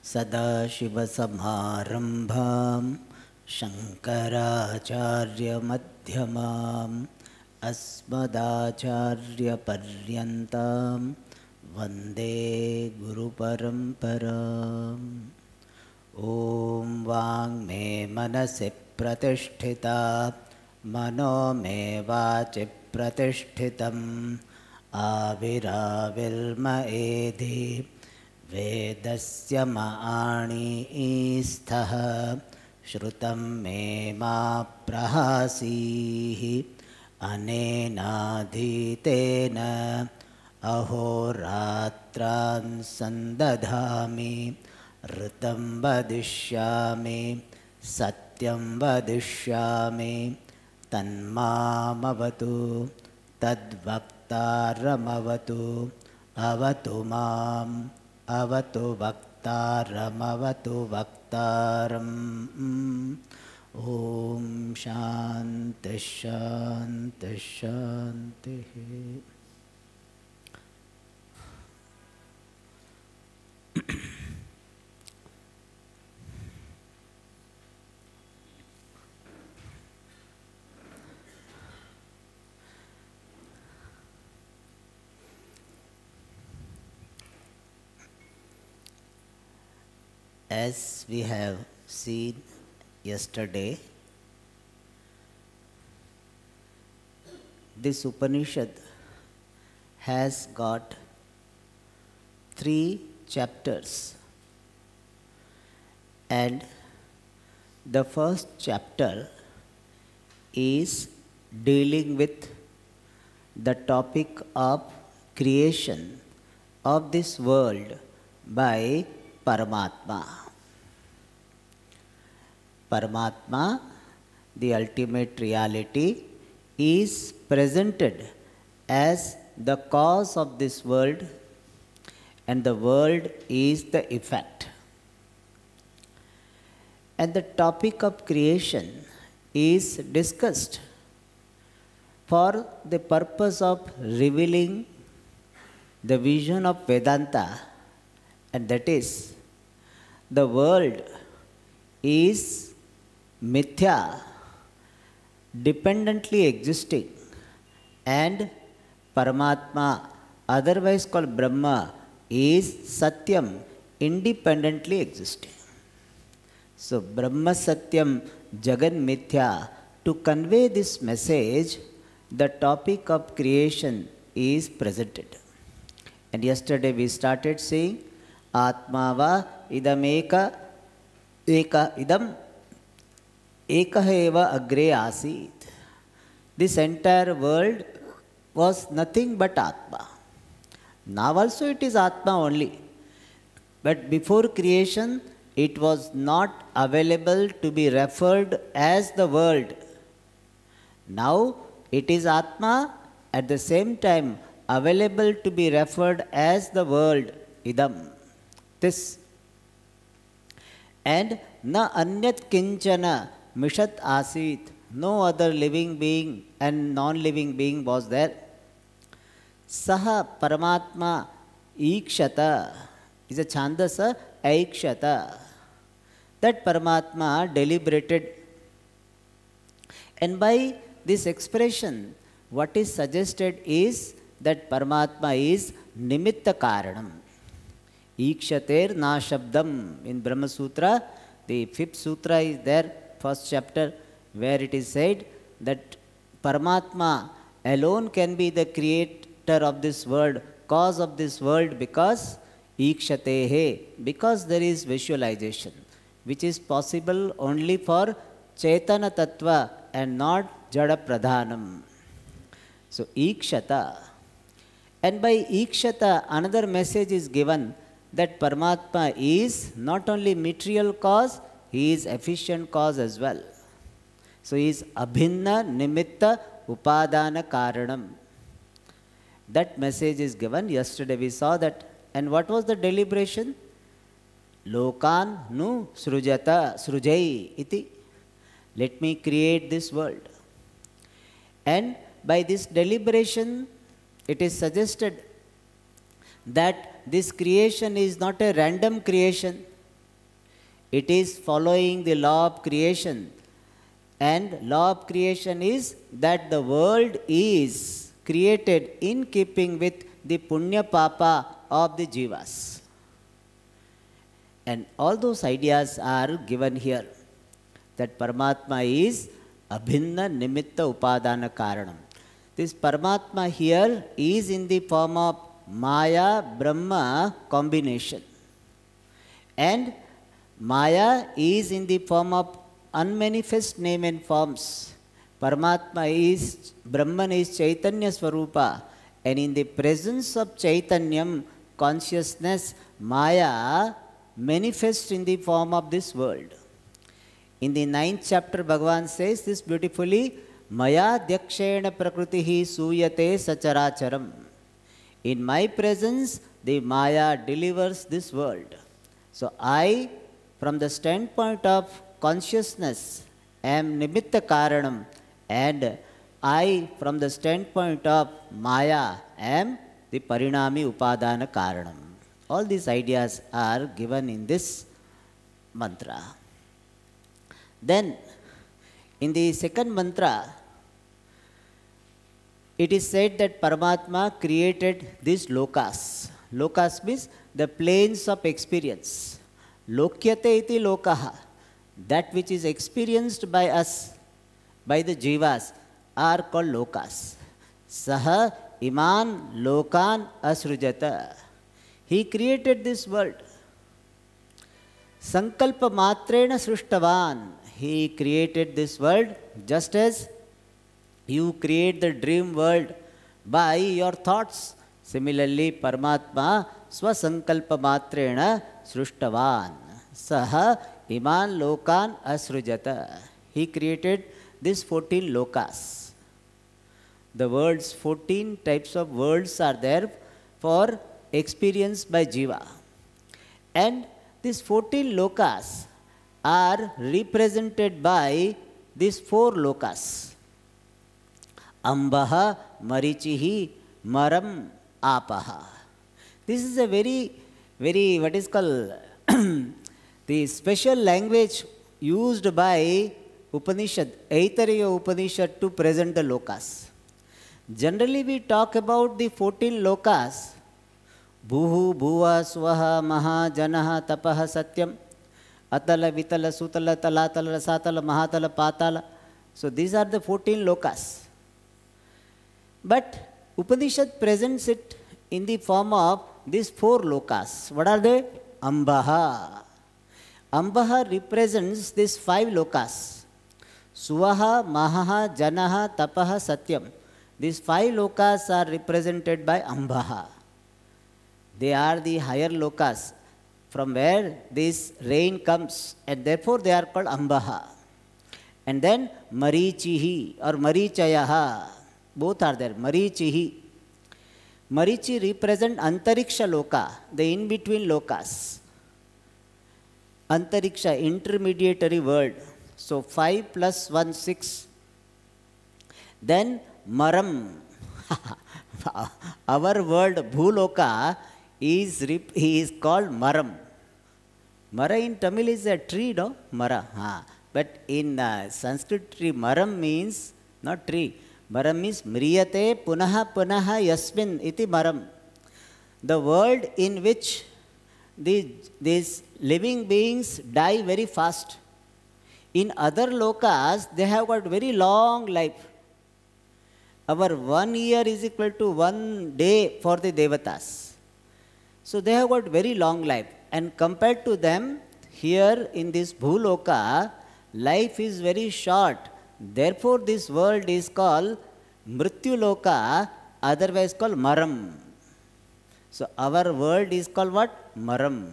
सदाशिवसमारम्भां शङ्कराचार्यमध्यमाम् अस्मदाचार्यपर्यन्तां वन्दे गुरुपरम्पराम्। ॐ वाङ्मे मनसि प्रतिष्ठिता मनो मे वाचि प्रतिष्ठितम् आविराविर्म एधि वेदस्य मआणीस्थः श्रुतं मे मा प्रहासीः अनेनाधीतेन अहोरात्रान् सन्दधामि ऋतं वदिष्यामि सत्यं वदिष्यामि तन्मामवतु तद्वक्तारमवतु अवतु माम् अवतु वक्तारमवतु वक्तारम्। ॐ शान्ति शान्ति शान्तिः। As we have seen yesterday, this Upanishad has got 3 chapters, and the first chapter is dealing with the topic of creation of this world by Paramatma. Paramatma, the ultimate reality, is presented as the cause of this world, and the world is the effect. And the topic of creation is discussed for the purpose of revealing the vision of Vedanta, and that is, the world is mithya, dependently existing, and Paramatma, otherwise called Brahma, is Satyam, independently existing. So, Brahma Satyam Jagan Mithya, to convey this message, the topic of creation is presented. And yesterday we started saying, Atmava idameka idam ekaheva agre asit. This entire world was nothing but Atma. Now also it is Atma only. But before creation, it was not available to be referred as the world. Now it is Atma, at the same time available to be referred as the world, idam. This. And na anyat kinchana mishat asit, no other living being and non-living being was there. Saha Paramatma ikshata is a chandasa, aikshata. That Paramatma deliberated. And by this expression, what is suggested is that Paramatma is nimitta karanam. Ikshater na shabdam. In Brahma Sutra, the 5th sutra is there, 1st chapter, where it is said that Paramatma alone can be the creator of this world, cause of this world, because Ikshatehe, because there is visualization, which is possible only for Chaitana Tattva and not Jada Pradhanam. So, Ikshata. And by Ikshata, another message is given that Paramatma is not only material cause, he is efficient cause as well. So, he is Abhinna Nimitta Upadana Karanam. That message is given. Yesterday we saw that. And what was the deliberation? Lokan nu srujata srujai iti. Let me create this world. And by this deliberation, it is suggested that this creation is not a random creation, It is following the law of creation. And law of creation is that the world is created in keeping with the punya papa of the jivas. And all those ideas are given here. That Paramatma is abhinna nimitta upadana karanam. This Paramatma here is in the form of Maya Brahma combination. And Maya is in the form of unmanifest name and forms. Paramatma is, Brahman is Chaitanya Swarupa. And in the presence of Chaitanyam, consciousness, Maya manifests in the form of this world. In the 9th chapter, Bhagavan says this beautifully, Maya Dyakshena Prakritihi Suyate Sacharacharam. In my presence, the Maya delivers this world. So I, from the standpoint of consciousness, am Nimitta Karanam, and I, from the standpoint of Maya, am the Parinami Upadana Karanam. All these ideas are given in this mantra. Then, in the second mantra, it is said that Paramatma created these lokas. Lokas means the planes of experience. Lokyate iti lokaha. That which is experienced by us, by the jivas, are called lokas. Saha iman lokan asrujata. He created this world. Sankalpa matrena srushtavan. He created this world just as you create the dream world by your thoughts. Similarly, Paramatma swasankalpa matrena srushtavan. Saha iman lokan asrujata. He created these 14 lokas. The words, 14 types of worlds are there for experience by jiva. And these 14 lokas are represented by these 4 lokas. Ambaha, Marichihi, Maram, Apaha. This is a very, what is called, the special language used by Upanishad, Aitareya Upanishad to present the lokas. Generally we talk about the 14 lokas. Bhuhu, Bhuva, Swaha, Maha, Janaha, Tapaha, Satyam, Atala, Vitala, Sutala, Talatala, Satala, Mahatala, Patala. So these are the 14 lokas. But Upanishad presents it in the form of these 4 lokas. What are they? Ambaha. Ambaha represents these 5 lokas. Suvaha, Mahaha, Janaha, Tapaha, Satyam. These 5 lokas are represented by Ambaha. They are the higher lokas from where this rain comes, and therefore they are called Ambaha. And then Marichihi or Marichayaha, both are there. Marichihi. Marichi represent Antariksha Loka, the in-between lokas. Antariksha, intermediary world. So 5 plus 1, 6. Then Maram. Our world, Bhuloka, is called Maram. Mara in Tamil is a tree, no? Mara. But in Sanskrit, tree, Maram means not tree. Maram means Mriyate Punaha Punaha Yasmin iti Maram. The world in which these living beings die very fast. In other lokas, they have got very long life. Our 1 year is equal to 1 day for the Devatas. So they have got very long life. And compared to them, here in this Bhuloka, life is very short. Therefore, this world is called Mrityu-loka, otherwise called Maram. So our world is called what? Maram.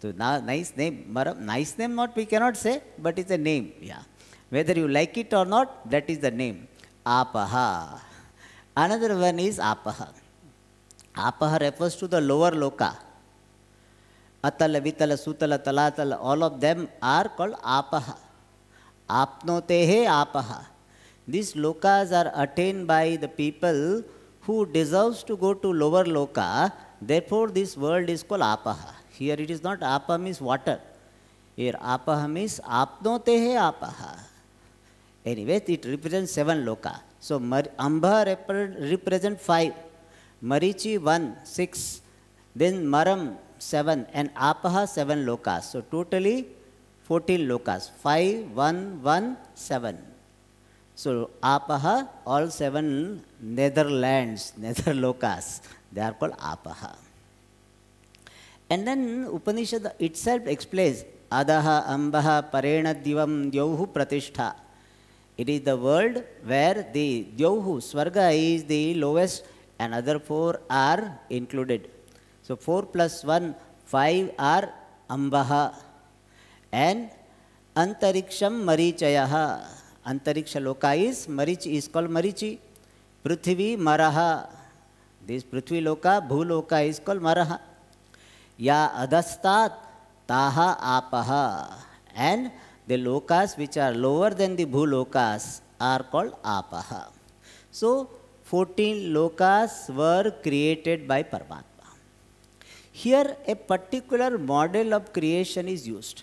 So now, nice name, Maram. Nice name not we cannot say, but it's a name. Yeah. Whether you like it or not, that is the name. Apaha. Another one is Apaha. Apaha refers to the lower loka. Atala, Vitala, Sutala, Talatala, all of them are called Apaha. Apnotehe Apaha. These lokas are attained by the people who deserves to go to lower loka. Therefore, this world is called Apaha. Here it is not Apa means water. Here apaha means apnotehe apaha. Anyway, it represents 7 loka. So Ambha represents 5, Marichi 1, 6, then Maram 7, and Apaha 7 lokas. So totally 14 lokas. 5, 1, 1, 7. So Apaha, all 7 netherlands, nether lokas, they are called Apaha. And then Upanishad itself explains Adaha, Ambaha, Parena, Divam, Dyauhu, Pratishtha. It is the world where the Dyauhu, Swarga is the lowest, and other 4 are included. So 4 plus 1, 5 are Ambaha. And Antariksham Marichayaha. Antariksha Loka is Marichi, is called Marichi. Prithvi Maraha. This Prithvi Loka, Bhuloka is called Maraha. Ya Adastat Taha Apaha. And the lokas which are lower than the bhulokas are called apaha. So 14 lokas were created by Paramatma. Here a particular model of creation is used.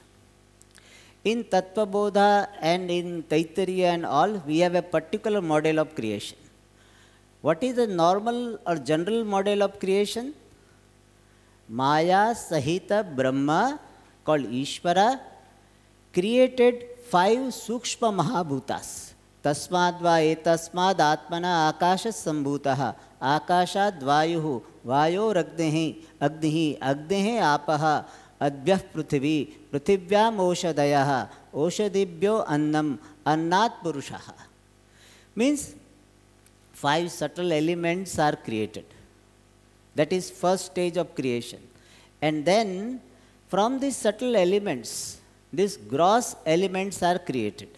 In Tattva Bodha and in Aitareya and all, we have a particular model of creation. What is the normal or general model of creation? Maya Sahita Brahma, called Ishvara, created 5 Sukshma Mahabhutas. Tasmadva etasmad atmana akasha sambhutaha. Akashat vayuhu. Vayo ragnehi. Agnihi. Agnehe apaha. Advyah prithvi. Prithivya oshadayaha. Oshadibhyo annam. Annat purushaha. Means 5 subtle elements are created. That is first stage of creation. And then from these subtle elements, these gross elements are created.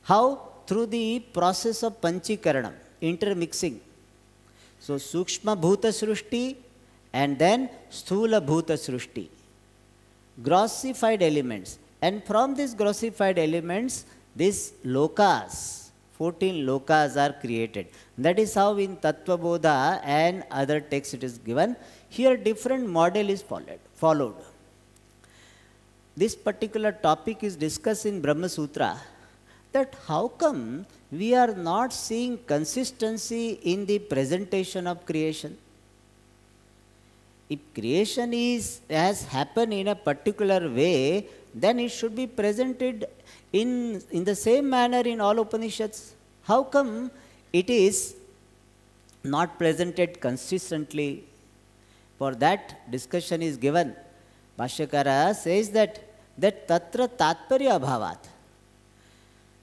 How? Through the process of Panchikaranam, intermixing. So, Sukshma Bhuta Srushti and then Sthula Bhuta Srushti. Grossified elements. And from these grossified elements, these lokas, 14 lokas are created. That is how in Tattva Bodha and other texts it is given. Here different model is followed. This particular topic is discussed in Brahma Sutra, that how come we are not seeing consistency in the presentation of creation? If creation has happened in a particular way, then it should be presented in the same manner in all Upanishads. How come it is not presented consistently? For that discussion is given. Bhashyakara says that tatra tatparya abhavat.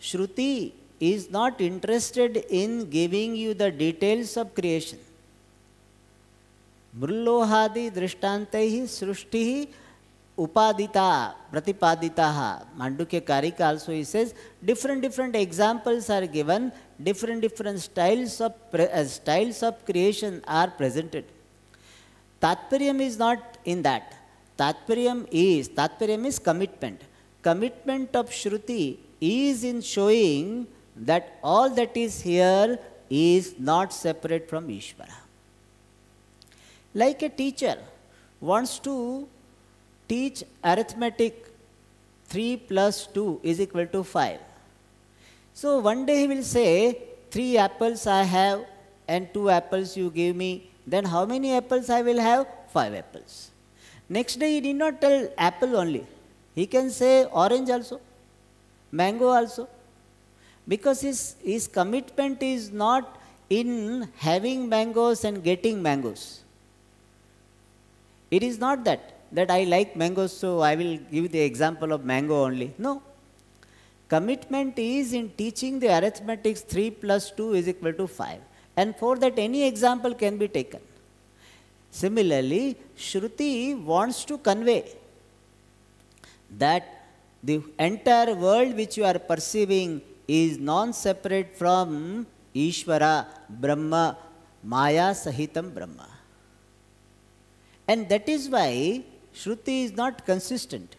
Shruti is not interested in giving you the details of creation. Mrullohadi drishtantaihi srushtihi upadita pratipaditaha. Mandukya Karika also he says different examples are given, different styles of creation are presented. Tatparyam is not in that. Tatparyam is commitment. Commitment of Shruti is in showing that all that is here is not separate from Ishvara. Like a teacher wants to teach arithmetic, 3 plus 2 is equal to 5. So one day he will say, 3 apples I have and 2 apples you give me. Then how many apples I will have? 5 apples. Next day he need not tell apple only. He can say orange also, mango also. Because his commitment is not in having mangoes and getting mangoes. It is not that I like mangoes, so I will give the example of mango only. No. Commitment is in teaching the arithmetics 3 plus 2 is equal to 5. And for that any example can be taken. Similarly, Shruti wants to convey that the entire world which you are perceiving is non-separate from Ishvara, Brahma, Maya Sahitam Brahma. And that is why Shruti is not consistent.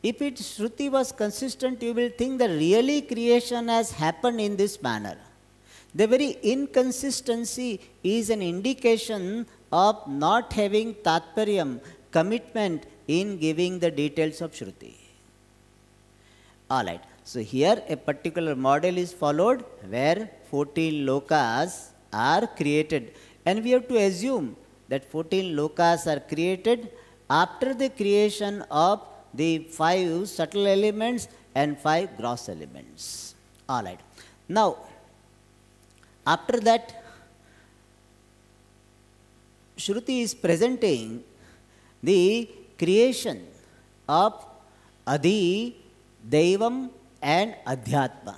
If Shruti was consistent, you will think that really creation has happened in this manner. The very inconsistency is an indication of not having tatparyam, commitment in giving the details of Shruti. All right. So here a particular model is followed where 14 lokas are created. And we have to assume that 14 lokas are created after the creation of the 5 subtle elements and 5 gross elements. All right. Now, after that, Shruti is presenting the creation of Adi, Devam and Adhyatma.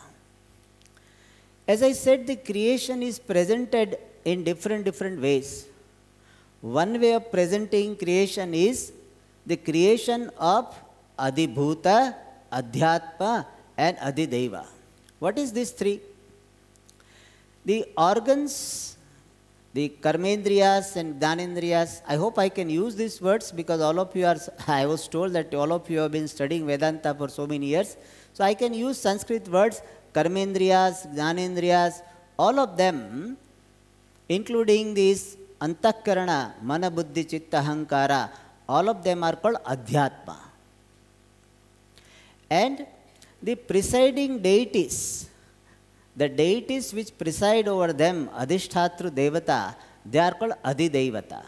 As I said, the creation is presented in different ways. One way of presenting creation is the creation of Adibhuta, Adhyatma and Adideva. What is these three? The organs, the karmendriyas and dhanendriyas, I hope I can use these words because all of you are, I was told that all of you have been studying Vedanta for so many years. So I can use Sanskrit words, karmendriyas, dhanendriyas, all of them, including these antakarana, mana, buddhi, chitta, ahankara, all of them are called adhyatma. And the presiding deities, the deities which preside over them, adhishthatru devata, they are called adidevata.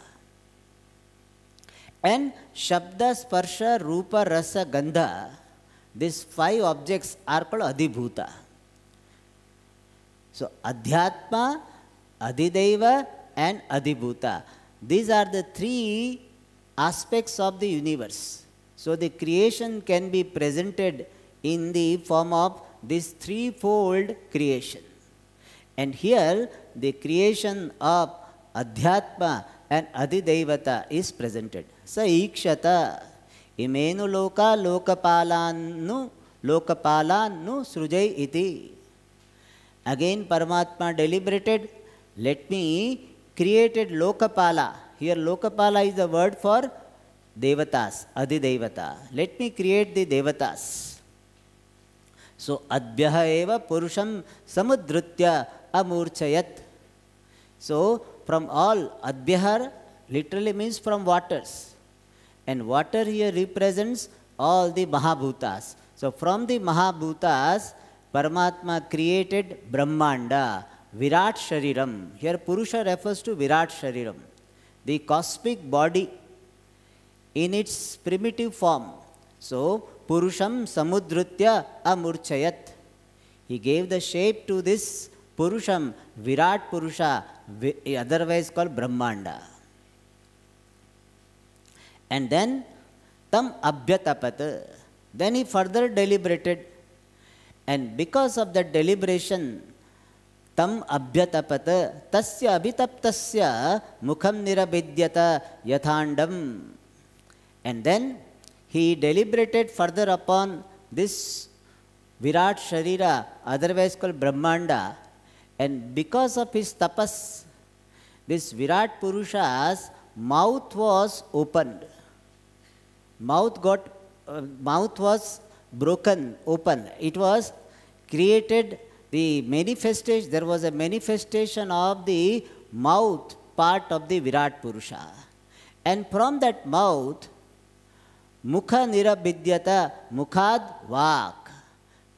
And shabda, sparsha, rupa, rasa, gandha, these 5 objects are called adibhuta. So adhyatma, adideva and adibhuta, these are the 3 aspects of the universe. So the creation can be presented in the form of this 3-fold creation. And here the creation of Adhyatma and Adidevata is presented. Sa ikshata imenu loka lokapalannu srujai iti. Again Paramatma deliberated, let me created Lokapala. Here Lokapala is the word for Devatas, Adidevata. Let me create the Devatas. So, adbhyaha eva purusham samudritya amurchayat. So, from all, adbhyahar literally means from waters. And water here represents all the Mahabhutas. So, from the Mahabhutas, Paramatma created Brahmanda, Virat Shariram. Here Purusha refers to Virat Shariram, the cosmic body in its primitive form. So, Purusham samudritya amurchayat. He gave the shape to this Purusham, Virat Purusha, otherwise called Brahmanda. And then, tam abhyatapat. Then he further deliberated. And because of that deliberation, tam abhyatapat, tasya abhitaptasya mukham nirabidyata yathandam. And then, he deliberated further upon this Virat Sharira, otherwise called Brahmanda, and because of his tapas, this Virat Purusha's mouth was opened. Mouth was broken, open. It was created, the manifestation, there was a manifestation of the mouth part of the Virat Purusha. And from that mouth, Mukha nirabidyata, mukhad vak.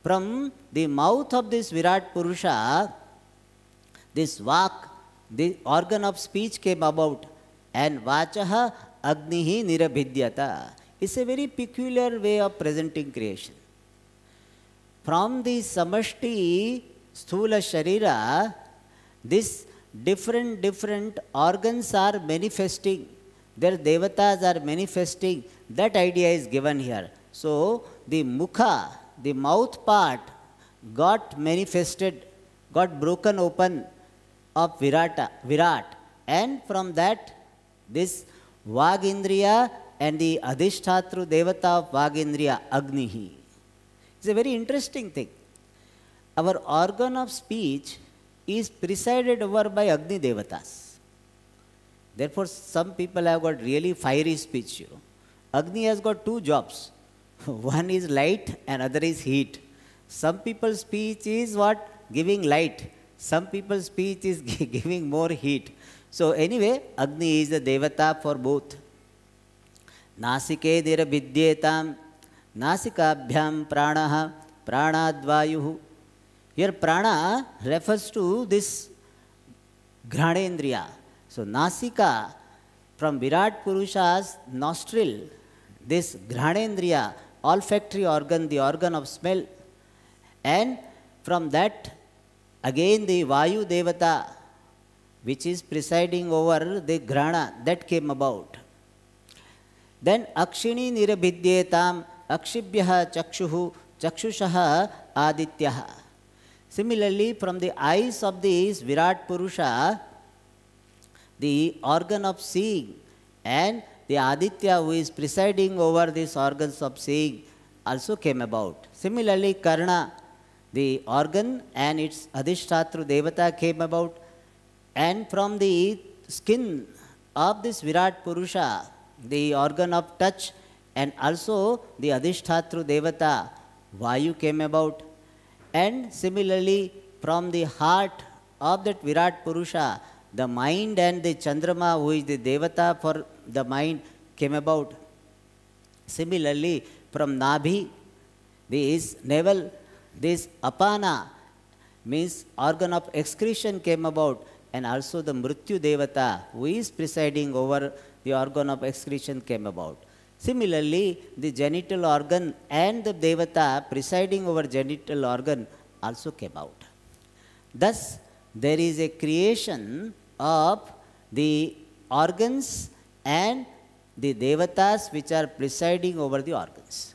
From the mouth of this Virat Purusha, this vak, the organ of speech came about, and vachaha agnihi nirabidyata. It's a very peculiar way of presenting creation. From the samashti sthula sharira, these different organs are manifesting. Their devatas are manifesting. That idea is given here. So, the mukha, the mouth part, got manifested, got broken open of Virat. And from that, this Vagindriya and the Adhishtatru Devata of Vagindriya, Agnihi. It's a very interesting thing. Our organ of speech is presided over by Agni Devatas. Therefore, some people have got really fiery speech, you know. Agni has got 2 jobs. One is light and other is heat. Some people's speech is what? Giving light. Some people's speech is giving more heat. So anyway, Agni is the Devata for both. Nasike dira vidyetam, nasikabhyam pranaha, pranadvayuhu. Here prana refers to this Granendriya. So Nasika, from Virat Purusha's nostril, this Granendriya, olfactory organ, the organ of smell, and from that again the Vayu Devata, which is presiding over the Grana, that came about. Then Akshini Nirabhidyetam Akshibhyaha Chakshuhu Chakshushaha Adityaha. Similarly, from the eyes of this Virat Purusha, the organ of seeing and the Aditya who is presiding over these organs of seeing also came about. Similarly, Karna, the organ and its Adhishtatru Devata came about. And from the skin of this Virat Purusha, the organ of touch and also the Adhishtatru Devata, Vayu came about. And similarly, from the heart of that Virat Purusha, the mind and the Chandrama, who is the Devata for the mind, came about. Similarly, from Nabhi, this navel, this Apana, means organ of excretion, came about. And also the Mrityu Devata, who is presiding over the organ of excretion, came about. Similarly, the genital organ and the Devata presiding over genital organ also came out. Thus, there is a creation of the organs and the Devatas which are presiding over the organs.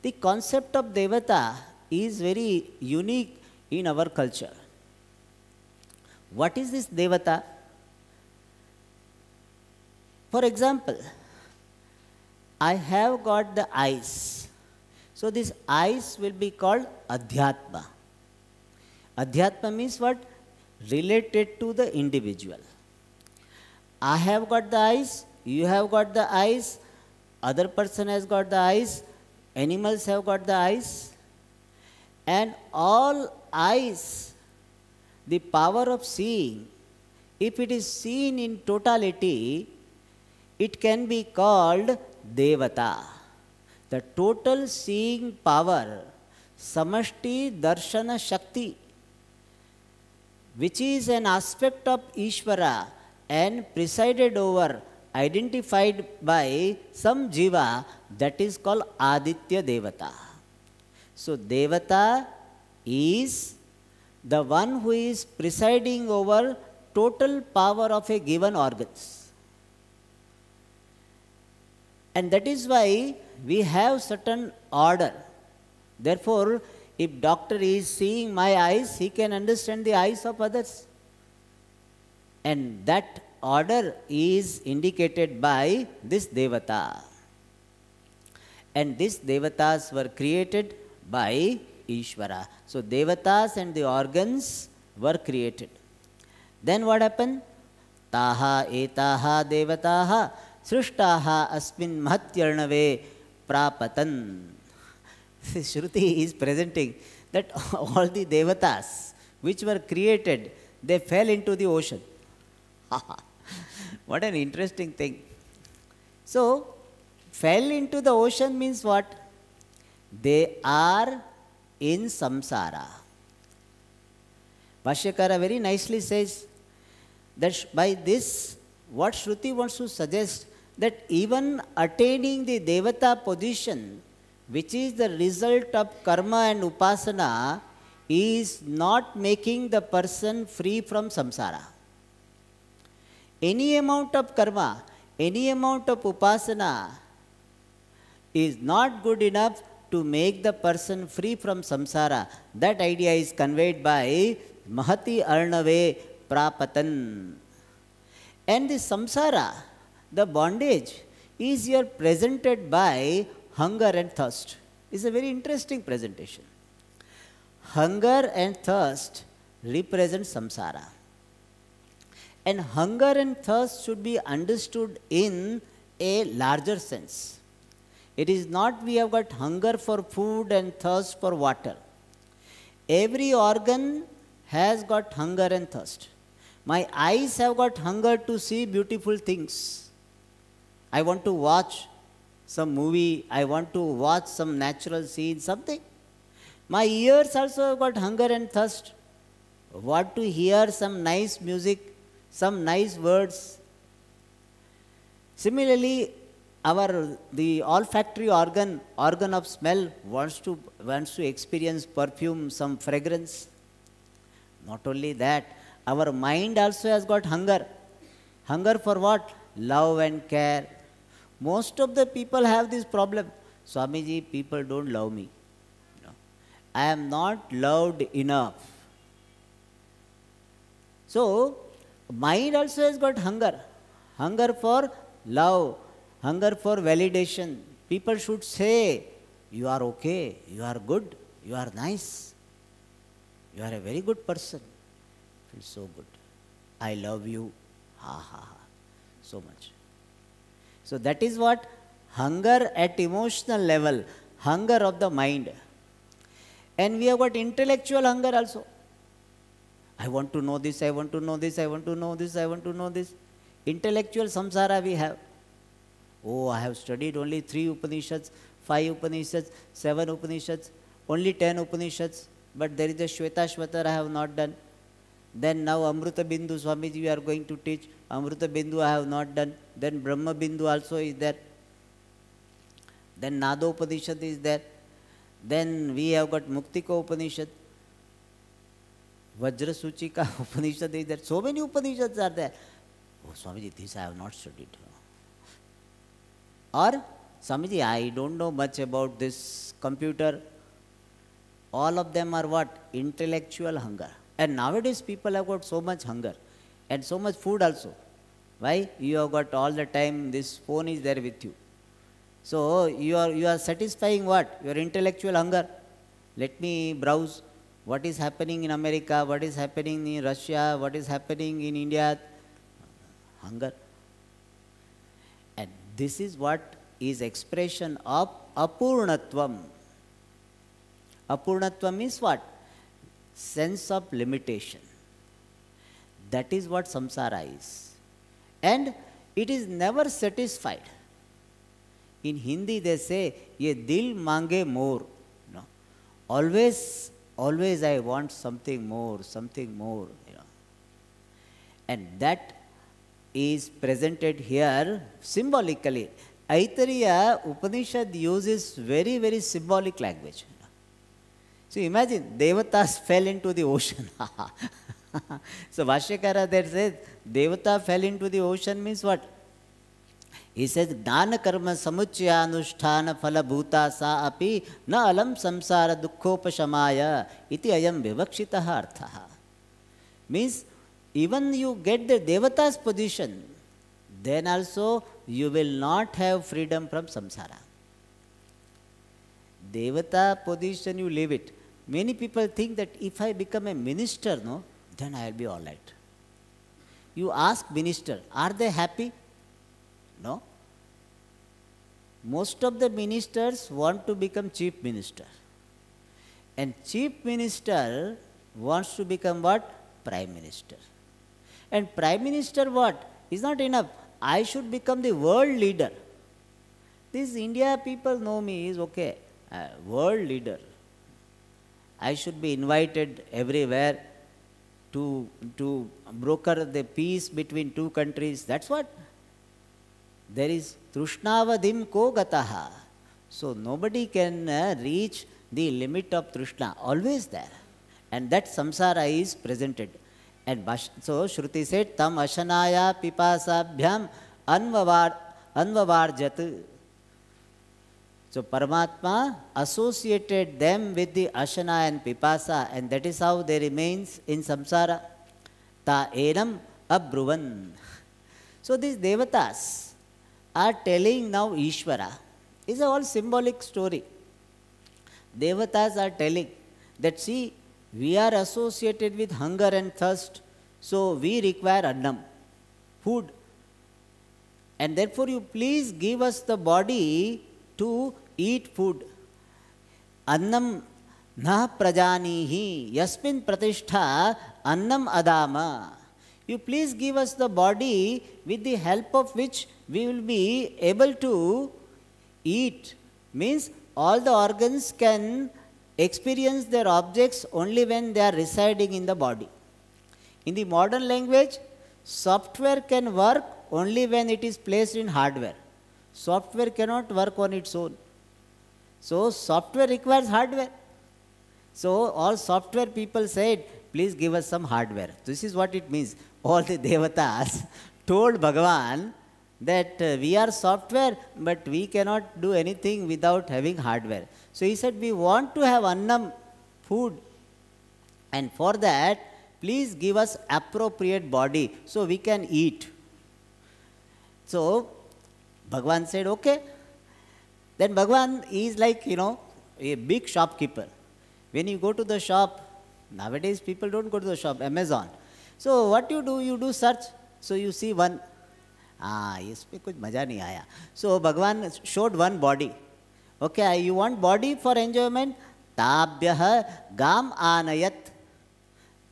The concept of Devata is very unique in our culture. What is this Devata? For example, I have got the eyes. So these eyes will be called Adhyatma. Adhyatma means what? Related to the individual. I have got the eyes, you have got the eyes, other person has got the eyes, animals have got the eyes, and all eyes, the power of seeing, if it is seen in totality, it can be called Devata. The total seeing power, Samashti Darshana Shakti, which is an aspect of Ishvara and presided over, identified by some Jiva, that is called Aditya Devata. So Devata is the one who is presiding over total power of a given organs. And that is why we have certain order. Therefore, if doctor is seeing my eyes, he can understand the eyes of others. And that order is indicated by this Devata. And these Devatas were created by Ishvara. So Devatas and the organs were created. Then what happened? Taha etaha devataha srishtaha asmin mahatyarnave prapatan. Shruti is presenting that all the Devatas which were created, they fell into the ocean. What an interesting thing. So, fell into the ocean means what? They are in samsara. Bhashyakara very nicely says that by this, what Shruti wants to suggest, that even attaining the Devata position, which is the result of karma and upasana, is not making the person free from samsara. Any amount of karma, any amount of upasana is not good enough to make the person free from samsara. That idea is conveyed by Mahati Arnave Prapatan. And the samsara, the bondage, is here presented by hunger and thirst. It's a very interesting presentation. Hunger and thirst represent samsara. And hunger and thirst should be understood in a larger sense. It is not we have got hunger for food and thirst for water. Every organ has got hunger and thirst. My eyes have got hunger to see beautiful things. I want to watch some movie, I want to watch some natural scene, something. My ears also have got hunger and thirst. Want to hear some nice music, some nice words. Similarly, the olfactory organ of smell wants to experience perfume, some fragrance. Not only that, our mind also has got hunger. Hunger for what? Love and care. Most of the people have this problem. Swamiji, people don't love me. No. I am not loved enough. So, mind also has got hunger. Hunger for love, hunger for validation. People should say, you are okay, you are good, you are nice. You are a very good person. Feels so good. I love you. Ha ha ha. So much. So that is what hunger at emotional level, hunger of the mind. And we have got intellectual hunger also. I want to know this, I want to know this, I want to know this, I want to know this. Intellectual samsara we have. Oh, I have studied only 3 Upanishads, 5 Upanishads, 7 Upanishads, only 10 Upanishads, but there is a Shvetashvatar I have not done. Then now Amrita Bindu Swamiji we are going to teach. Amrita Bindu I have not done. Then Brahma Bindu also is there. Then Nado Upanishad is there. Then we have got Muktika Upanishad. Vajra Suchika Upanishad is there. So many Upanishads are there. Oh, Swamiji, this I have not studied. Or, Swamiji, I don't know much about this computer. All of them are what? Intellectual hunger. And nowadays people have got so much hunger. And so much food also. Why? You have got all the time, this phone is there with you. So, you are satisfying what? Your intellectual hunger. Let me browse what is happening in America, what is happening in Russia, what is happening in India. Hunger. And this is what is expression of apurnatvam. Apurnatvam means what? Sense of limitation. That is what samsara is. And it is never satisfied. In Hindi they say, ye dil mange more. No. Always I want something more, you know. And that is presented here symbolically. Aitareya Upanishad uses very, very symbolic language. So imagine, Devatas fell into the ocean. So Vashyakara there says, Devata fell into the ocean means what? He says, Gnana karma samuchya anusthana phala bhuta sa api na alam samsara dukkopashamaya iti ayam vivakshitaha arthaha. Means, even you get the Devata's position, then also you will not have freedom from samsara. Devata position, you leave it. Many people think that if I become a minister, no, then I will be all right. You ask minister, are they happy? No. Most of the ministers want to become chief minister. And chief minister wants to become what? Prime minister. And prime minister what? Is not enough. I should become the world leader. This India people know me is okay. World leader. I should be invited everywhere to broker the peace between 2 countries. That's what? There is Trushnavadim ko gataha. So nobody can reach the limit of Trishna. Always there. And that samsara is presented. And so Shruti said, Tam ashanaya pipasabhyam anvavarjat. So Paramatma associated them with the ashana and pipasa, and that is how they remains in samsara. Ta enam abruvan. So these devatas are telling now Ishvara. It's a all symbolic story. Devatas are telling that, see, we are associated with hunger and thirst, so we require annam, food. And therefore you please give us the body to eat food. Annam na prajanihi yasmin pratishtha annam adama. You please give us the body with the help of which we will be able to eat. Means all the organs can experience their objects only when they are residing in the body. In the modern language, software can work only when it is placed in hardware. Software cannot work on its own. So software requires hardware. So all software people said, please give us some hardware. This is what it means. All the devatas told Bhagavan that we are software, but we cannot do anything without having hardware. So he said, we want to have annam, food, and for that, please give us appropriate body so we can eat. So Bhagavan said, okay. Then Bhagavan is like, a big shopkeeper. When you go to the shop, nowadays people don't go to the shop, Amazon. So what you do search. So you see one. इसमें कुछ मजा नहीं आया. So Bhagavan showed one body. Okay, you want body for enjoyment? ताभ्यः गाम आनयत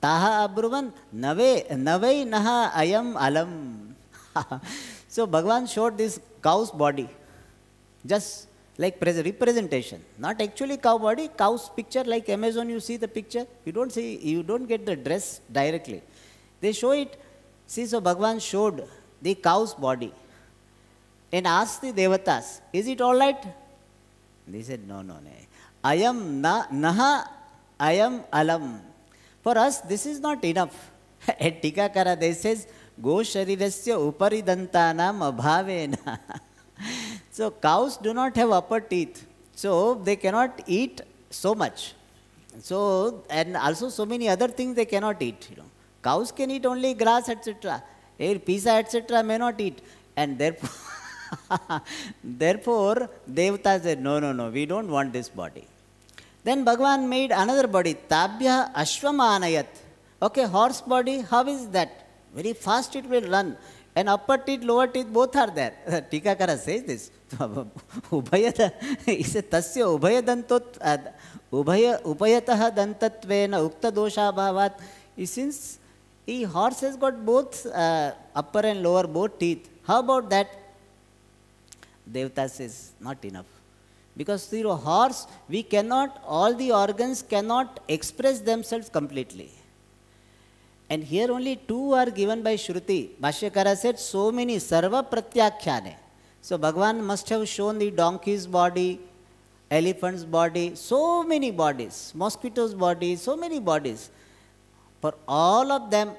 ताहा अब्रुवन नवे नहा ayam alam. So Bhagavan showed this cow's body, just like representation, not actually cow body, cow's picture, like Amazon you see the picture, you don't get the dress directly. They show it. See, so Bhagavan showed the cow's body and asked the devatas, is it all right? They said, no. Ayam naha ayam alam. For us, this is not enough. At Tikakara, they says, go sharirasya uparidantanam abhavena. So cows do not have upper teeth. So they cannot eat so much. So, and also so many other things they cannot eat. Cows can eat only grass, etc. Pizza, etc. may not eat. And therefore, Devata said, no, we don't want this body. Then Bhagavan made another body, Tabhya Ashwamanayat. Okay, horse body, how is that? Very fast it will run. And upper teeth, lower teeth, both are there. Tikakara says this. He said, Tasya ubhayadantot upayataha dantatvena ukta dosha bhavat. Since the horse has got both upper and lower, both teeth. How about that? Devata says, not enough. Because through a horse, all the organs cannot express themselves completely. And here only two are given by Shruti. Bhashyakara said, so many, sarva pratyakhyane. So Bhagavan must have shown the donkey's body, elephant's body, so many bodies, mosquito's body, so many bodies. For all of them,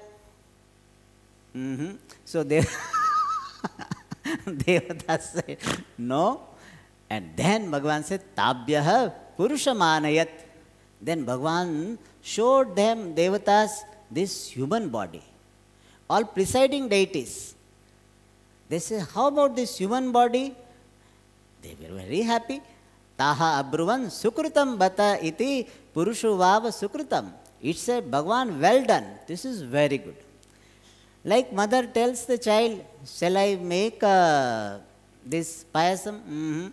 so Devata said, no. And then Bhagavan said, Tabhyaha Purushamanayat. Then Bhagavan showed them, Devatas, this human body. All presiding deities. They say, how about this human body? They were very happy. Taha abruvan sukrutam bata iti purushu vava sukrutam. It said, Bhagavan, well done. This is very good. Like mother tells the child, shall I make this payasam?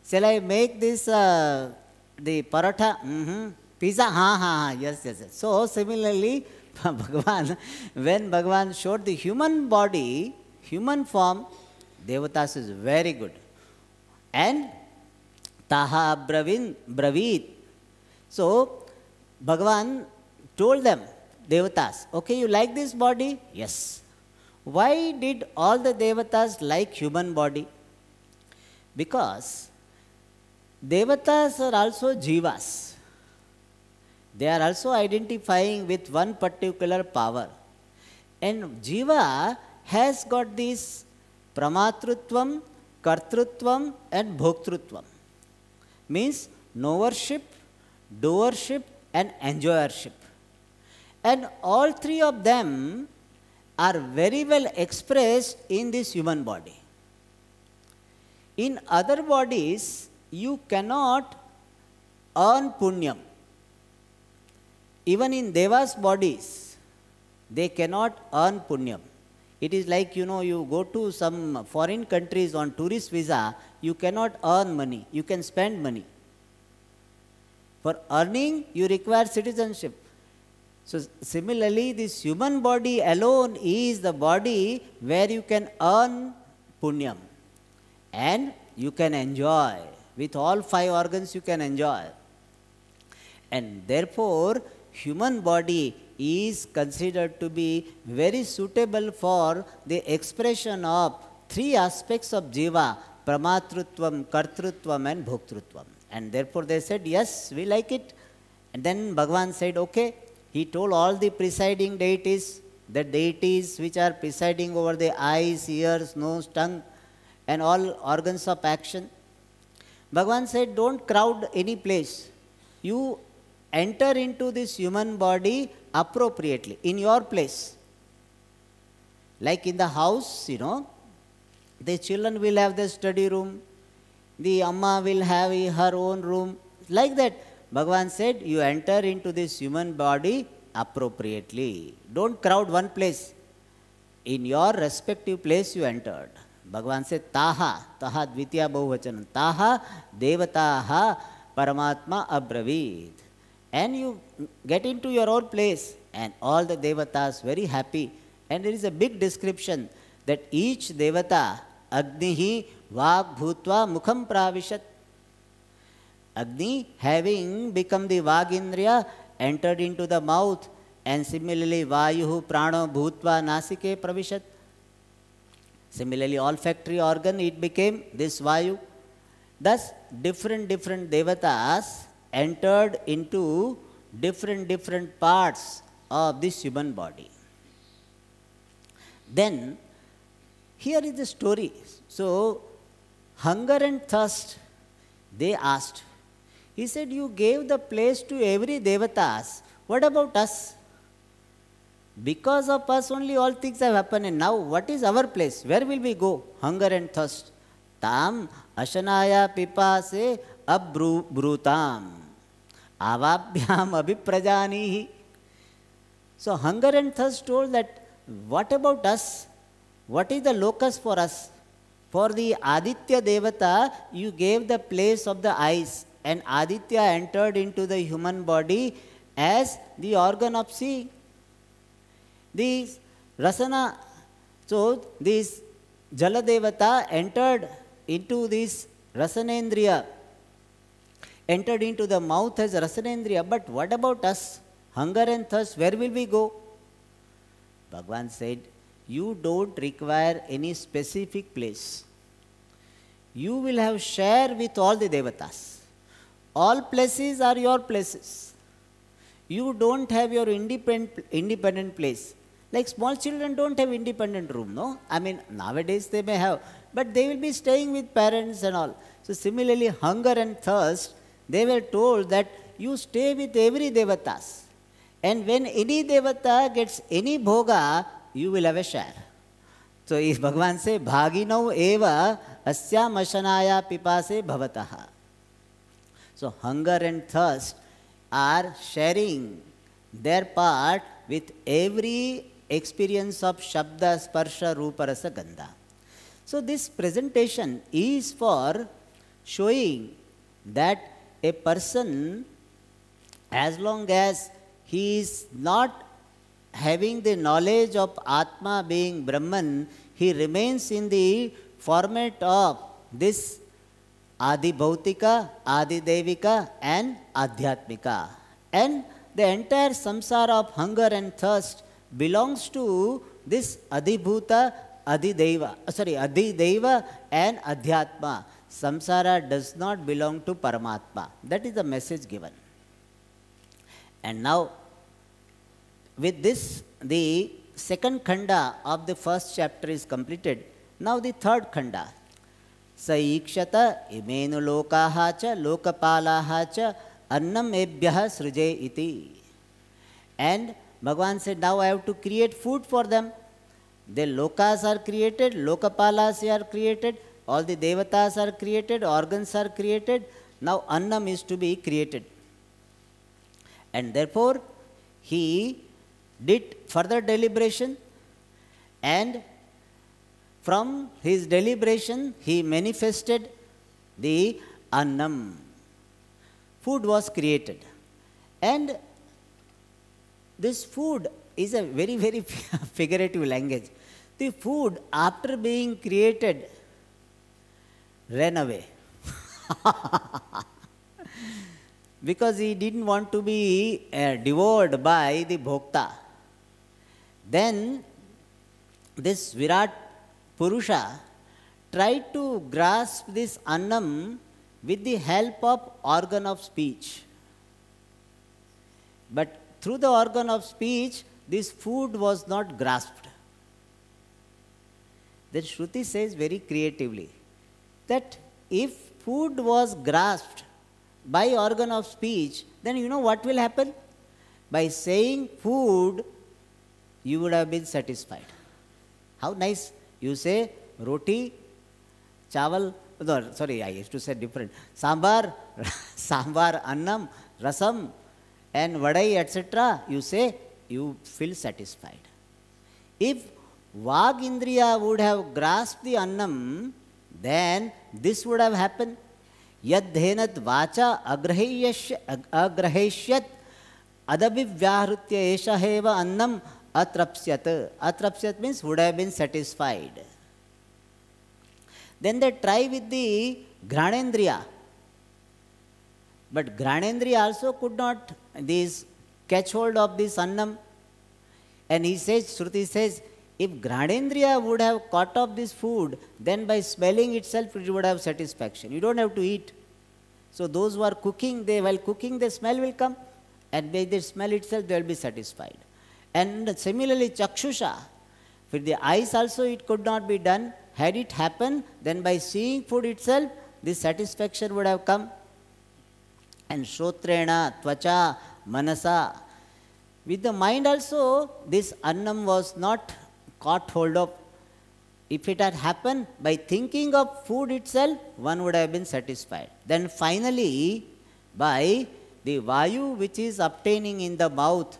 Shall I make this, the paratha? Pizza? Yes. So similarly, Bhagavan, when Bhagavan showed the human body, human form, Devatas is very good. And Taha Bravit. So Bhagavan told them, Devatas, okay, you like this body? Yes. Why did all the Devatas like human body? Because Devatas are also jivas. They are also identifying with one particular power. And jiva has got this pramatrutvam, kartrutvam and bhoktrutvam. Means knowership, doership and enjoyership. And all three of them are very well expressed in this human body. In other bodies, you cannot earn punyam. Even in Devas' bodies, they cannot earn punyam. It is like, you go to some foreign countries on tourist visa, you cannot earn money, you can spend money. For earning, you require citizenship. So similarly, this human body alone is the body where you can earn punyam. And you can enjoy. With all five organs, you can enjoy. And therefore, human body is considered to be very suitable for the expression of three aspects of jiva: pramatrutvam, kartrutvam and bhoktrutvam. And therefore they said, yes, we like it. And then Bhagavan said, okay. He told all the presiding deities, the deities which are presiding over the eyes, ears, nose, tongue and all organs of action. Bhagavan said, don't crowd any place. You enter into this human body appropriately, in your place. Like in the house, the children will have their study room, the amma will have her own room. Like that, Bhagavan said, you enter into this human body appropriately. Don't crowd one place. In your respective place you entered. Bhagavan said, taha dvitiya bahuvachanam, taha devataha paramatma abravit. And you get into your own place, and all the devatas very happy. And there is a big description that each devata, Agnihi vag bhutva mukham pravishat. Agni, having become the Vagindriya, entered into the mouth, and similarly Vayuhu prano bhutva nasike pravishat. Similarly, olfactory organ, it became this Vayu. Thus, different devatas entered into different parts of this human body. Then, here is the story. So, hunger and thirst, they asked. He said, you gave the place to every devatas. What about us? Because of us only all things have happened. And now what is our place? Where will we go? Hunger and thirst. Tam ashanaya pipase abrutam. Avabhyam abhiprajanihi. So hunger and thirst told that, what about us? What is the locus for us? For the Aditya Devata, you gave the place of the eyes. And Aditya entered into the human body as the organ of seeing. These Rasana, so this Jala Devata entered into this Rasanendriya, entered into the mouth as Rasanendriya. But what about us? Hunger and thirst, where will we go? Bhagavan said, you don't require any specific place. You will have share with all the devatas. All places are your places. You don't have your independent place. Like small children don't have independent room, no? I mean, nowadays they may have, but they will be staying with parents and all. So similarly, hunger and thirst, they were told that you stay with every devatas. And when any devata gets any bhoga, you will have a share. So if Bhagavan say, bhaginau eva asyam ashanaya pipase bhavataha. So hunger and thirst are sharing their part with every experience of Shabda, Sparsha, Rupa, Rasa, Gandha. So this presentation is for showing that a person, as long as he is not having the knowledge of Atma being Brahman, he remains in the format of this Adi Bhautika, Adi Devika and Adhyatmika. And the entire samsara of hunger and thirst belongs to this Adhibhuta, Adideva and Adhyatma. Samsara does not belong to Paramatma. That is the message given. And now, with this, the second khanda of the first chapter is completed. Now the third khanda. Saikshata imenu lokaha cha lokapalaha cha annam ebhyah sruje iti. And Bhagavan said, now I have to create food for them. The lokas are created, lokapalas are created, all the devatas are created, organs are created. Now annam is to be created. And therefore, he did further deliberation, and from his deliberation, he manifested the annam. Food was created. And this food is a very, very figurative language. The food, after being created, ran away. because he didn't want to be devoured by the bhokta. Then this Virat Purusha tried to grasp this annam with the help of organ of speech. But through the organ of speech, this food was not grasped. Then Shruti says very creatively that if food was grasped by organ of speech, then you know what will happen? By saying food, you would have been satisfied. How nice. You say roti, chawal, no, sorry, I used to say different. Sambar, sambar, annam, rasam, and vadai, etc. You say, you feel satisfied. If Vag Indriya would have grasped the annam, then this would have happened. Yad dhenat vacha agraheshyat adabhivyahritya esha heva annam atrapsyat. Atrapsyat means would have been satisfied. Then they try with the Granendriya. But Granendriya also could not catch hold of this annam. And he says, Shruti says, if Granendriya would have caught up this food, then by smelling itself it would have satisfaction. You don't have to eat. So those who are cooking, while cooking the smell will come, and by the smell itself they will be satisfied. And similarly Chakshusha, for the eyes also it could not be done. Had it happened, then by seeing food itself, this satisfaction would have come. And Shrotrena, Tvacha, Manasa. With the mind also, this annam was not caught hold of. If it had happened by thinking of food itself, one would have been satisfied. Then finally, by the Vayu which is obtaining in the mouth,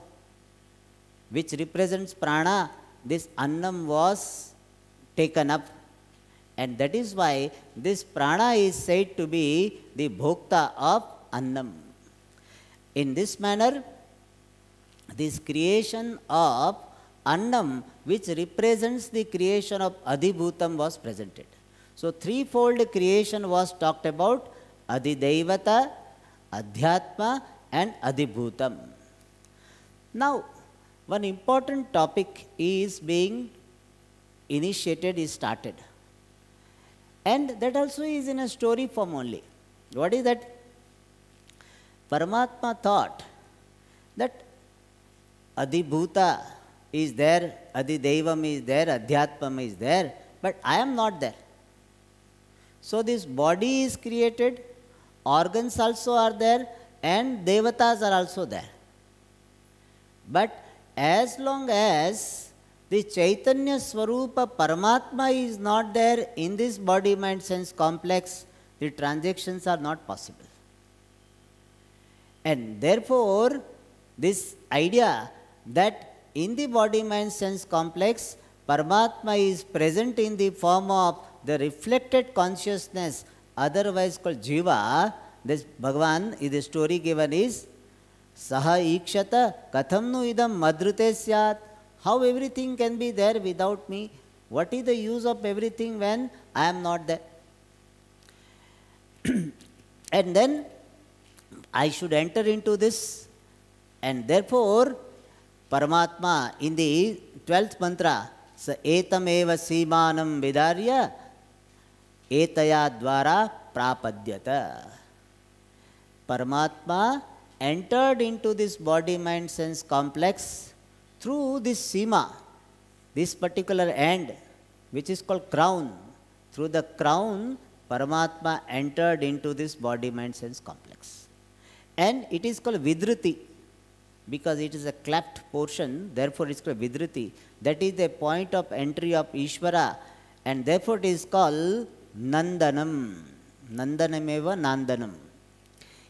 which represents prana, this annam was taken up. And that is why this prana is said to be the bhokta of annam. In this manner, this creation of annam, which represents the creation of adhibhutam, was presented. So threefold creation was talked about: adhidevata, adhyatma and adhibhutam. Now, one important topic is being initiated, is started. And that also is in a story form only. What is that? Paramatma thought that adhibhuta is there, adhidevam is there, adhyatmam is there, but I am not there. So this body is created, organs also are there, and devatas are also there. But as long as the Chaitanya Swarupa Paramatma is not there in this body, mind, sense complex, the transactions are not possible. And therefore, this idea that in the body, mind, sense complex, Paramatma is present in the form of the reflected consciousness, otherwise called Jiva. This Bhagavan, the story given is Saha Ikshata Katham nu idam madrute syat. How everything can be there without me? What is the use of everything when I am not there? And then I should enter into this. And therefore, Paramatma in the 12th mantra, Sa etam eva simanam vidarya etaya dvara prapadyata. Paramatma entered into this body, mind, sense complex through this sima, this particular end, which is called crown. Through the crown, Paramatma entered into this body, mind, sense complex. And it is called Vidriti, because it is a cleft portion, therefore it is called Vidriti. That is the point of entry of Ishvara, and therefore it is called Nandanam. Nandanameva Nandanam.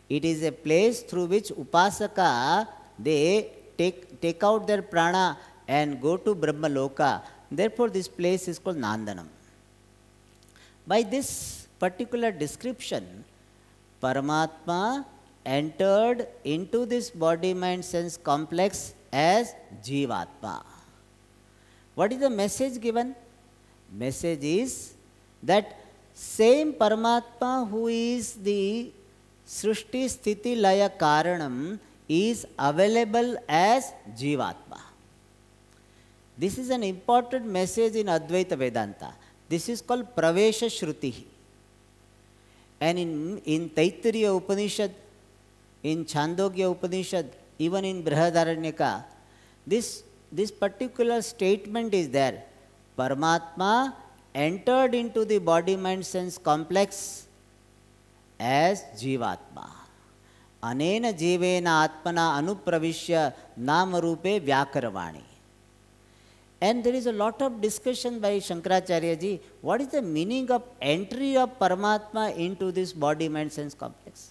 It is a place through which Upasaka, they take out their prana and go to Brahma Loka. Therefore, this place is called Nandanam. By this particular description, Paramatma entered into this body, mind, sense complex as Jivatma. What is the message given? Message is that same Paramatma who is the Srishti Sthiti Laya Karanam is available as Jivatma. This is an important message in Advaita Vedanta. This is called Pravesha Shruti. And in Aitareya Upanishad, in Chandogya Upanishad, even in Brihadaranyaka, this particular statement is there. Paramatma entered into the body, mind, sense complex as Jivatma. Anena Jivena Atmana Anupravishya Namarupe Vyakaravani. And there is a lot of discussion by Shankaracharya ji. What is the meaning of entry of Paramatma into this body, mind, sense complex?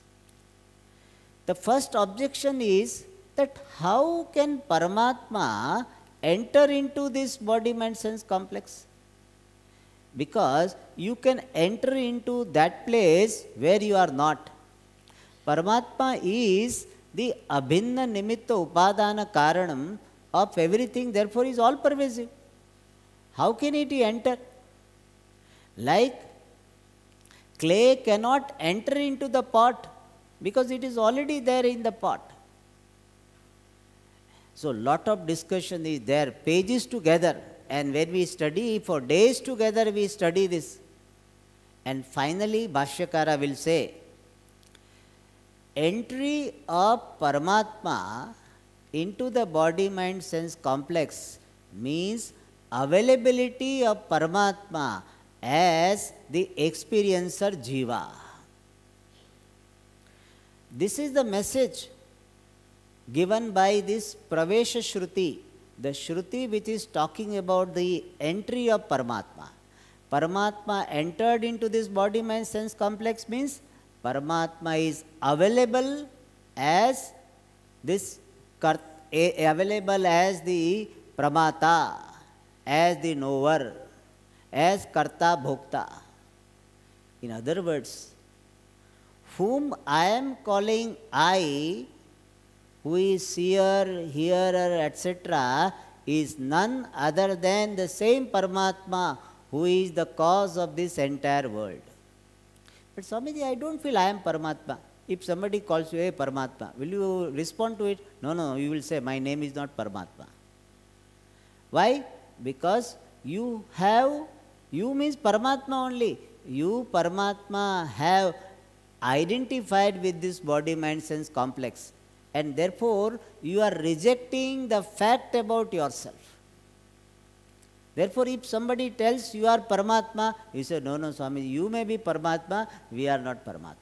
The first objection is that how can Paramatma enter into this body, mind, sense complex? Because you can enter into that place where you are not. Paramatma is the Abhinna Nimitta Upadana Karanam of everything, therefore is all pervasive. How can it enter? Like clay cannot enter into the pot because it is already there in the pot. So lot of discussion is there, pages together, and when we study for days together, we study this. And finally Bhashyakara will say, entry of Paramatma into the body, mind, sense complex means availability of Paramatma as the experiencer Jiva. This is the message given by this Pravesha Shruti, the Shruti which is talking about the entry of Paramatma. Paramatma entered into this body, mind, sense complex means Paramatma is available as this available as the Pramata, as the knower, as Karta Bhokta. In other words, whom I am calling I, who is seer, hearer, etc., is none other than the same Paramatma who is the cause of this entire world. But Swamiji, I don't feel I am Paramatma. If somebody calls you, hey Paramatma, will you respond to it? No, you will say, my name is not Paramatma. Why? Because you means Paramatma only. You, Paramatma, have identified with this body, mind, sense complex. And therefore, you are rejecting the fact about yourself. Therefore, if somebody tells you are Paramatma, you say, no, Swami, you may be Paramatma, we are not Paramatma.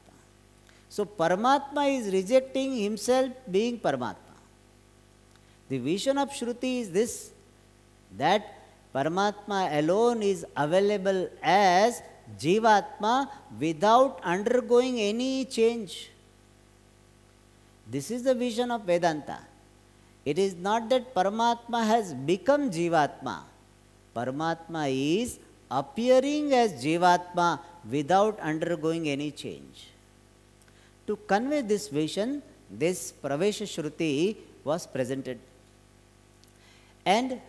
So, Paramatma is rejecting himself being Paramatma. The vision of Shruti is this, that Paramatma alone is available as Jivatma without undergoing any change. This is the vision of Vedanta. It is not that Paramatma has become Jivatma. Paramatma is appearing as Jivatma without undergoing any change. To convey this vision, this Pravesha Shruti was presented. And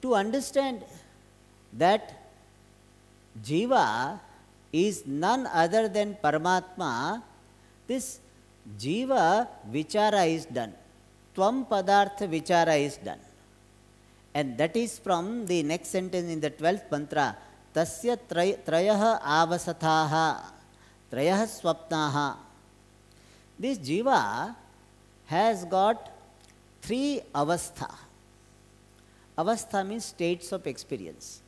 to understand that Jiva is none other than Paramatma, this Jiva Vichara is done. Tvam Padartha Vichara is done. And that is from the next sentence in the 12th mantra, Tasya Trayaha Avasathaha, Trayaha Swapnaha. This Jiva has got 3 avastha. Avastha means states of experience.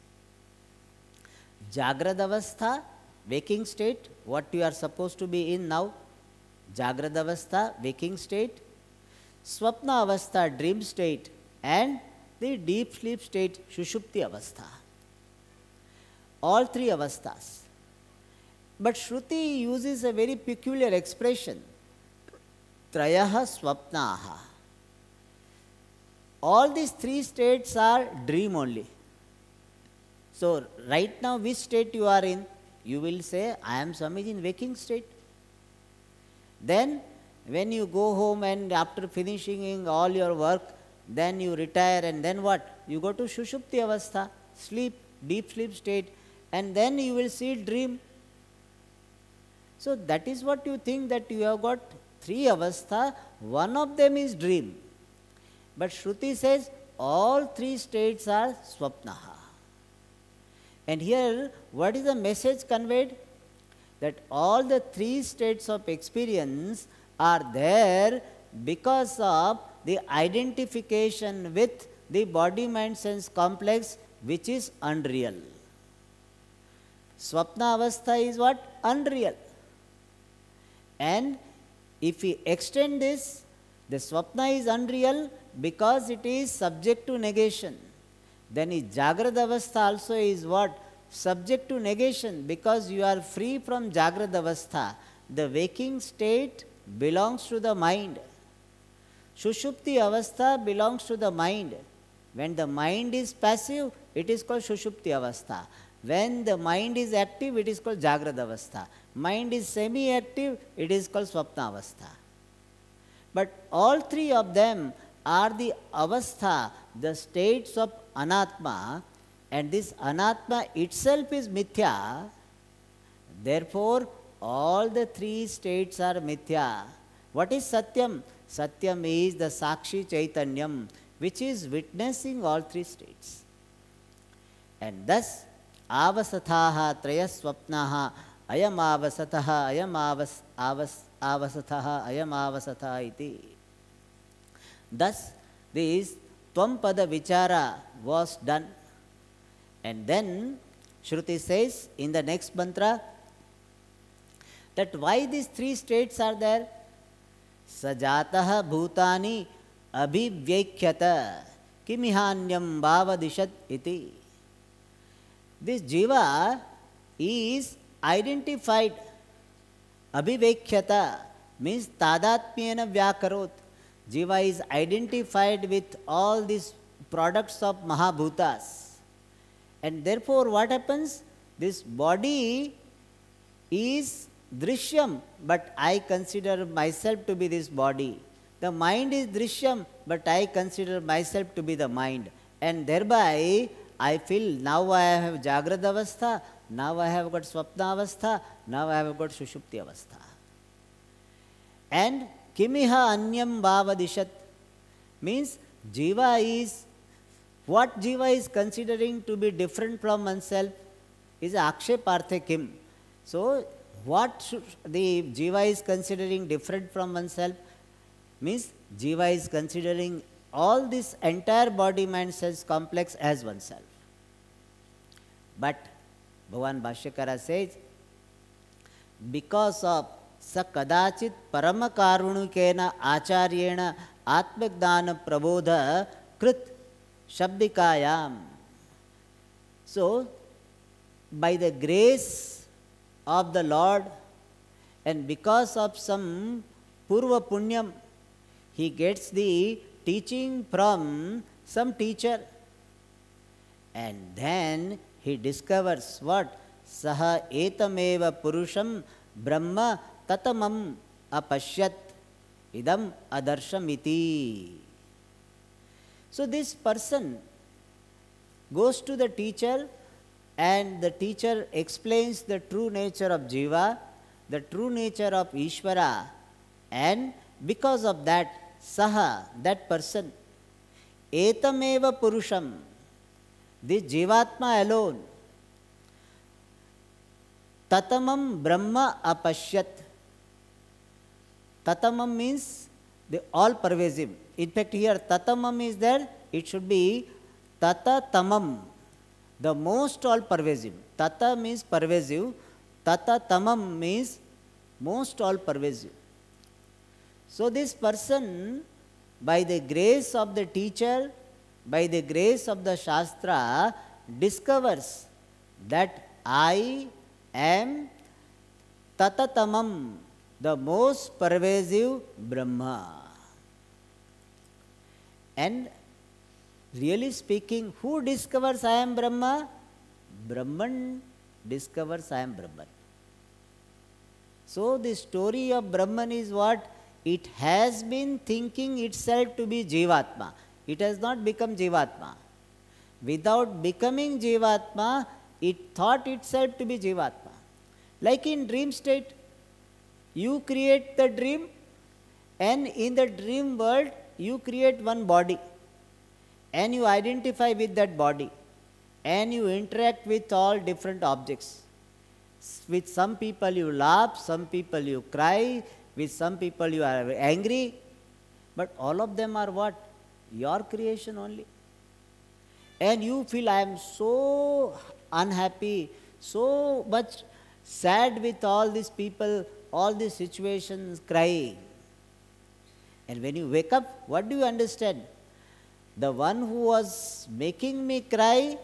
Jagrad avastha, waking state, what you are supposed to be in now. Jagrad avastha, waking state. Swapna avastha, dream state. And the deep sleep state, Shushupti avastha. All 3 avasthas. But Shruti uses a very peculiar expression. Trayaha Swapnaha. All these 3 states are dream only. So, right now which state you are in? You will say, I am Swamiji in waking state. Then, when you go home and after finishing all your work, then you retire and then what? You go to Shushupti avastha, sleep, deep sleep state, and then you will see dream. So that is what you think, that you have got three avastha, one of them is dream. But Shruti says all three states are swapnaha. And here what is the message conveyed? That all the three states of experience are there because of the identification with the body, mind, sense complex, which is unreal. Swapna avastha is what? Unreal. And if we extend this, the swapna is unreal because it is subject to negation. Then Jagrad avastha also is what? Subject to negation, because you are free from Jagrad avastha. The waking state belongs to the mind. Shushupti avastha belongs to the mind. When the mind is passive, it is called Shushupti avastha. When the mind is active, it is called Jagrad avastha. Mind is semi-active, it is called Swapna avastha. But all three of them are the avastha, the states of anatma, and this anatma itself is mithya. Therefore, all the three states are mithya. What is Satyam? Satyam is the Sakshi Chaitanyam, which is witnessing all three states. And thus, avasathaha trayaswapnaha ayam avasataha ayam avasathaha ayam avasatha iti. Thus, this Tvam-pada vichara was done. And then Shruti says in the next mantra that why these three states are there? Sajataha bhutani abhivyekhyata kimihanyam bhavadishat iti. This jiva is identified. Abhivekhyata means tadatmyena vyakarot. Jiva is identified with all these products of Mahabhutas. And therefore what happens? This body is drishyam, but I consider myself to be this body. The mind is drishyam, but I consider myself to be the mind. And thereby I feel now I have Jagrad avastha, now I have got Swapna avastha, now I have got Sushupti avastha. And Kimiha anyam bhavadishat means jiva is, what jiva is considering to be different from oneself is aksheparthe kim. So what the jiva is considering different from oneself means jiva is considering all this entire body, mind, sense complex as oneself. But Bhagavan Bhashyakara says, because of sa kadachit paramakārunukena acharyena atmajnana prabodha krit shabdikayam. So, by the grace of the Lord and because of some purva punyam, he gets the teaching from some teacher, and then he discovers what? Saha etameva purusham brahma tatamam apashyat idam adarshamiti. So this person goes to the teacher and the teacher explains the true nature of jiva, the true nature of Ishvara, and because of that, saha, that person, etameva purusham, this jivatma alone, tatamam brahma apashyat. Tatamam means the all pervasive. In fact, here tatamam is there, it should be tatatamam, the most all pervasive. Tata means pervasive, tatatamam means most all pervasive. So this person, by the grace of the teacher, by the grace of the Shastra, discovers that I am tatatamam, the most pervasive Brahma. And really speaking, who discovers I am Brahma? Brahman discovers I am Brahman. So the story of Brahman is what? It has been thinking itself to be Jivatma. It has not become Jivatma. Without becoming Jivatma, it thought itself to be Jivatma. Like in dream state, You create the dream, and in the dream world, you create one body, and you identify with that body, and you interact with all different objects. With some people you laugh, some people you cry, with some people you are angry, but all of them are what? Your creation only. And you feel, I am so unhappy, so much sad with all these people, all these situations, crying. And when you wake up, what do you understand? The one who was making me cry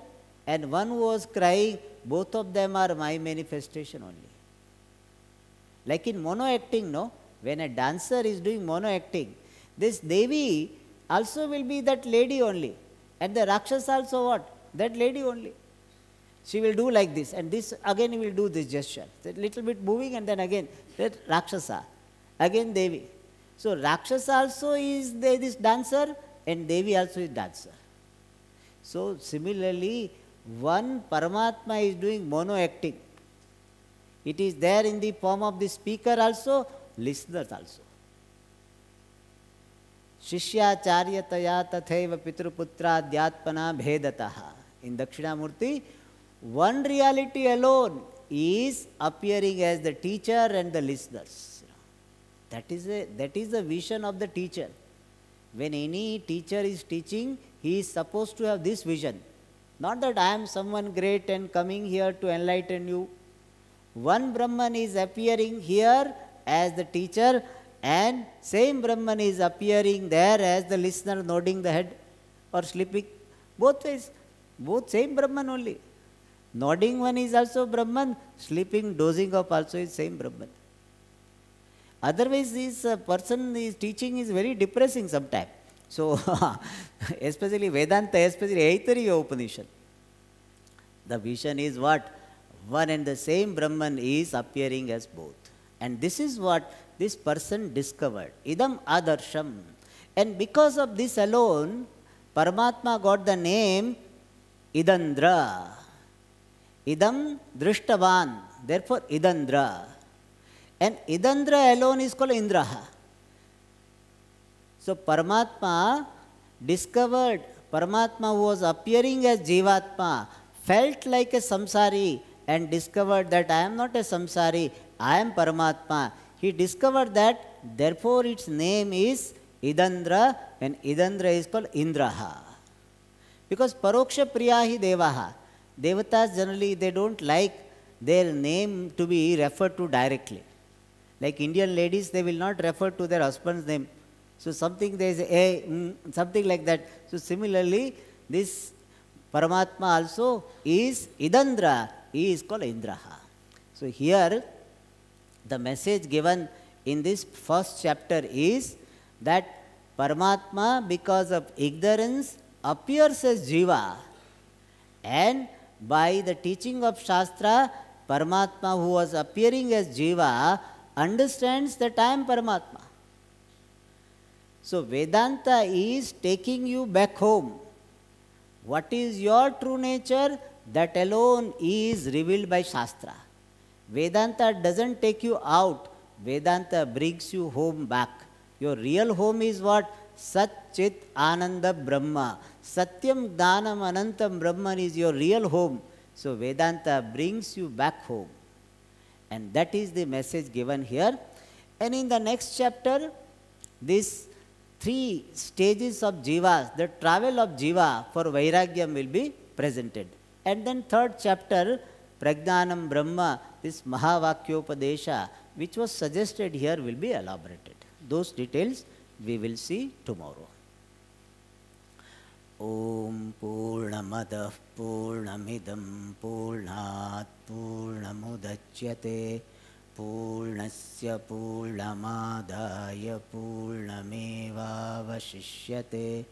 and one who was crying, both of them are my manifestation only. Like in mono acting, no? When a dancer is doing mono acting, this Devi also will be that lady only. And the Rakshasa also what? That lady only. She will do like this, and this again he will do this gesture. A little bit moving, and then again that Rakshasa, again Devi. So Rakshasa also is this dancer, and Devi also is dancer. So similarly, one Paramatma is doing mono acting. It is there in the form of the speaker also, listeners also. Shishyacharyataya tathaiva pitruputra dhyatpana bhedataha. In Dakshinamurti, one reality alone is appearing as the teacher and the listeners. That is the vision of the teacher. When any teacher is teaching, he is supposed to have this vision. Not that I am someone great and coming here to enlighten you. One Brahman is appearing here as the teacher, and same Brahman is appearing there as the listener, nodding the head or sleeping. Both ways. Both same Brahman only. Nodding one is also Brahman, sleeping, dozing off also is same Brahman. Otherwise, this person is teaching is very depressing sometimes. So, especially Vedanta, especially Aitareya Upanishad. The vision is what? One and the same Brahman is appearing as both. And this is what this person discovered. Idam adarsham. And because of this alone, Paramatma got the name Idandra. Idam drishtavan. Therefore, Idandra. And Idandra alone is called Indraha. So, Paramatma discovered, Paramatma who was appearing as Jivatma, felt like a samsari and discovered that I am not a samsari, I am Paramatma. He discovered that, therefore its name is Idandra, and Idandra is called Indraha. Because Paroksha Priyahi Devaha, Devatas generally they don't like their name to be referred to directly. Like Indian ladies, they will not refer to their husband's name. So something they say, something like that. So similarly, this Paramatma also is Idandra, he is called Indraha. So here, the message given in this first chapter is that Paramatma, because of ignorance, appears as Jiva, and by the teaching of Shastra, Paramatma who was appearing as Jiva understands that I am Paramatma. So Vedanta is taking you back home. What is your true nature? That alone is revealed by Shastra. Vedanta doesn't take you out. Vedanta brings you home back. Your real home is what? Sat Chit Ananda Brahma. Satyam Dhanam Anantam Brahman is your real home. So Vedanta brings you back home. And that is the message given here. And in the next chapter, these three stages of Jiva, the travel of Jiva for Vairagyam will be presented. And then third chapter, Prajnanam Brahma, this Mahavakyopadesha, which was suggested here, will be elaborated. Those details we will see tomorrow. Om Purnamadah Purnamidam Purnat Purnamudachyate Purnasya Purnamadaya Purnameva Vashishyate.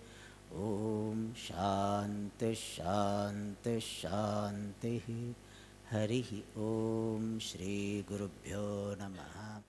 Om Shanti Shanti Shanti. Harihi Om Shri Gurubhyo Namaha.